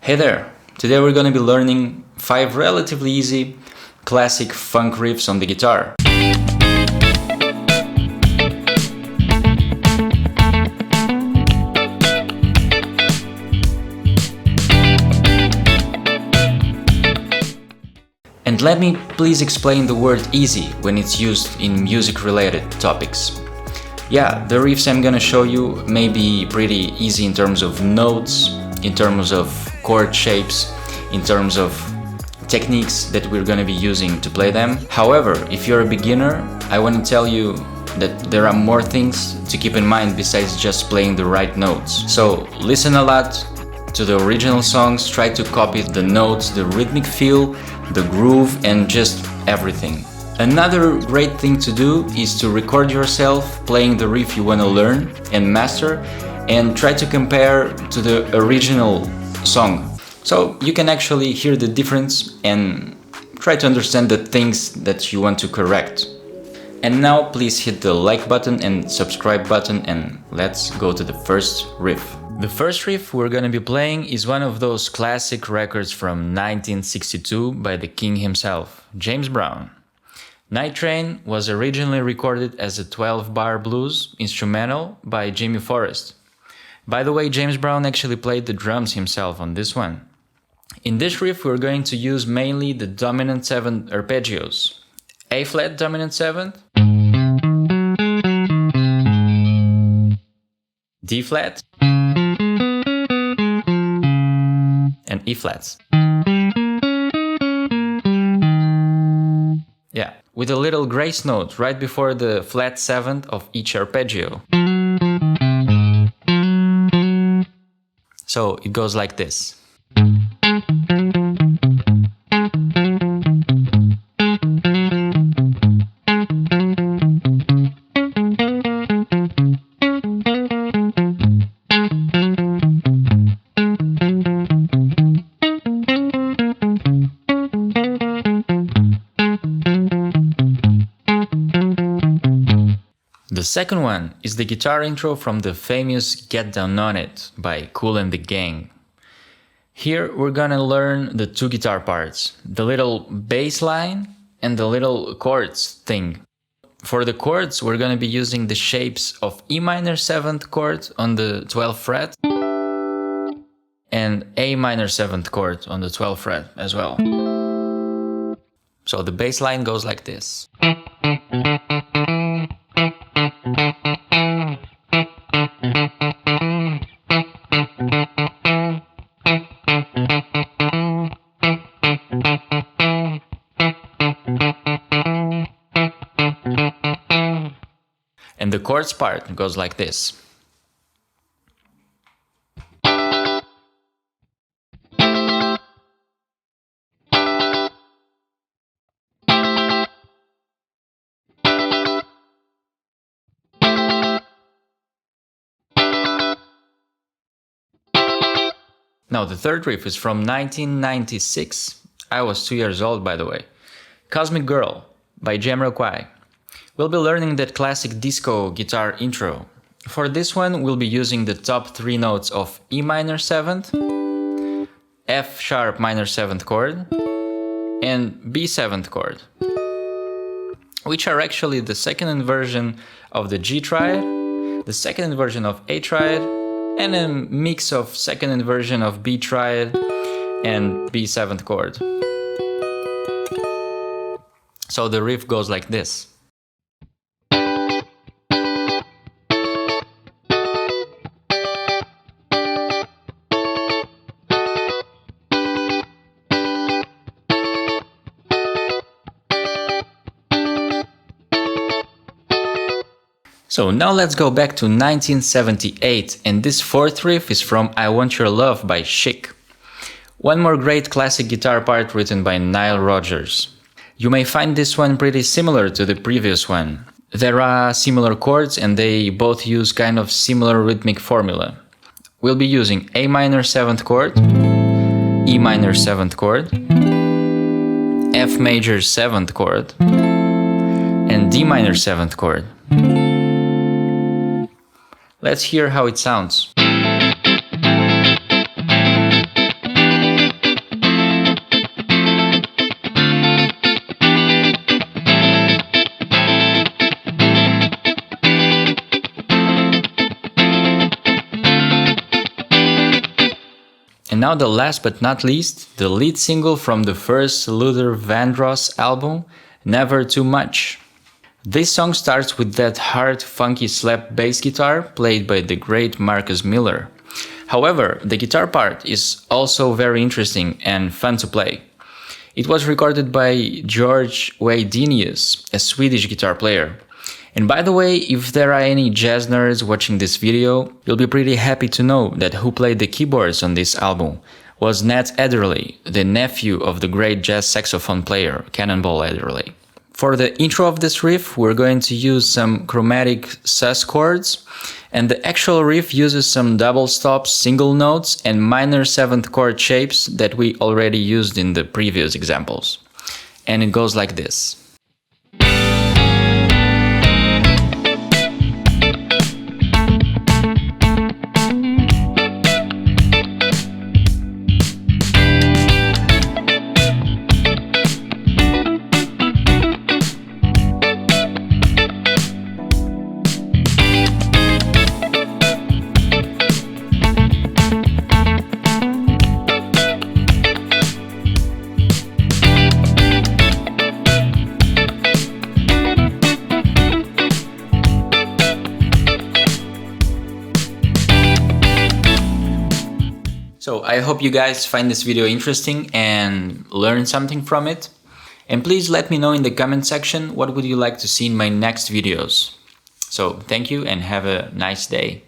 Hey there! Today we're gonna be learning 5 relatively easy classic funk riffs on the guitar. And let me please explain the word easy when it's used in music-related topics. Yeah, the riffs I'm gonna show you may be pretty easy in terms of notes, in terms of chord shapes, in terms of techniques that we're gonna be using to play them. However, if you're a beginner, I want to tell you that there are more things to keep in mind besides just playing the right notes. So listen a lot to the original songs, try to copy the notes, the rhythmic feel, the groove, and just everything. Another great thing to do is to record yourself playing the riff you want to learn and master, and try to compare to the original song. So you can actually hear the difference and try to understand the things that you want to correct. And now please hit the like button and subscribe button, and let's go to the first riff. The first riff we're gonna be playing is one of those classic records from 1962 by the king himself, James Brown. Night Train was originally recorded as a 12-bar blues instrumental by Jimmy Forrest. By the way, James Brown actually played the drums himself on this one. In this riff we're going to use mainly the dominant 7th arpeggios. A-flat dominant 7th, D-flat, and E-flats. Yeah, with a little grace note right before the flat 7th of each arpeggio. So it goes like this. The second one is the guitar intro from the famous Get Down On It by Kool and the Gang. Here we're gonna learn the 2 guitar parts, the little bass line and the little chords thing. For the chords we're gonna be using the shapes of E minor 7th chord on the 12th fret and A minor 7th chord on the 12th fret as well. So the bass line goes like this. And the chords part goes like this. Now the third riff is from 1996. I was 2 years old, by the way. Cosmic Girl by Jamiroquai. We'll be learning that classic disco guitar intro. For this one, we'll be using the top 3 notes of E minor 7th, F sharp minor 7th chord, and B 7th chord, which are actually the second inversion of the G triad, the second inversion of A triad, and a mix of second inversion of B triad and B 7th chord. So the riff goes like this. So now let's go back to 1978, and this fourth riff is from I Want Your Love by Chic. One more great classic guitar part written by Nile Rodgers. You may find this one pretty similar to the previous one. There are similar chords and they both use kind of similar rhythmic formula. We'll be using A minor 7th chord, E minor 7th chord, F major 7th chord, and D minor 7th chord. Let's hear how it sounds. And now the last but not least, the lead single from the first Luther Vandross album, Never Too Much. This song starts with that hard, funky slap bass guitar played by the great Marcus Miller. However, the guitar part is also very interesting and fun to play. It was recorded by George Weidenius, a Swedish guitar player. And by the way, if there are any jazz nerds watching this video, you'll be pretty happy to know that who played the keyboards on this album was Nat Adderley, the nephew of the great jazz saxophone player Cannonball Adderley. For the intro of this riff, we're going to use some chromatic sus chords, and the actual riff uses some double stops, single notes, and minor seventh chord shapes that we already used in the previous examples. And it goes like this. So I hope you guys find this video interesting and learn something from it. And please let me know in the comment section what would you like to see in my next videos. So thank you and have a nice day.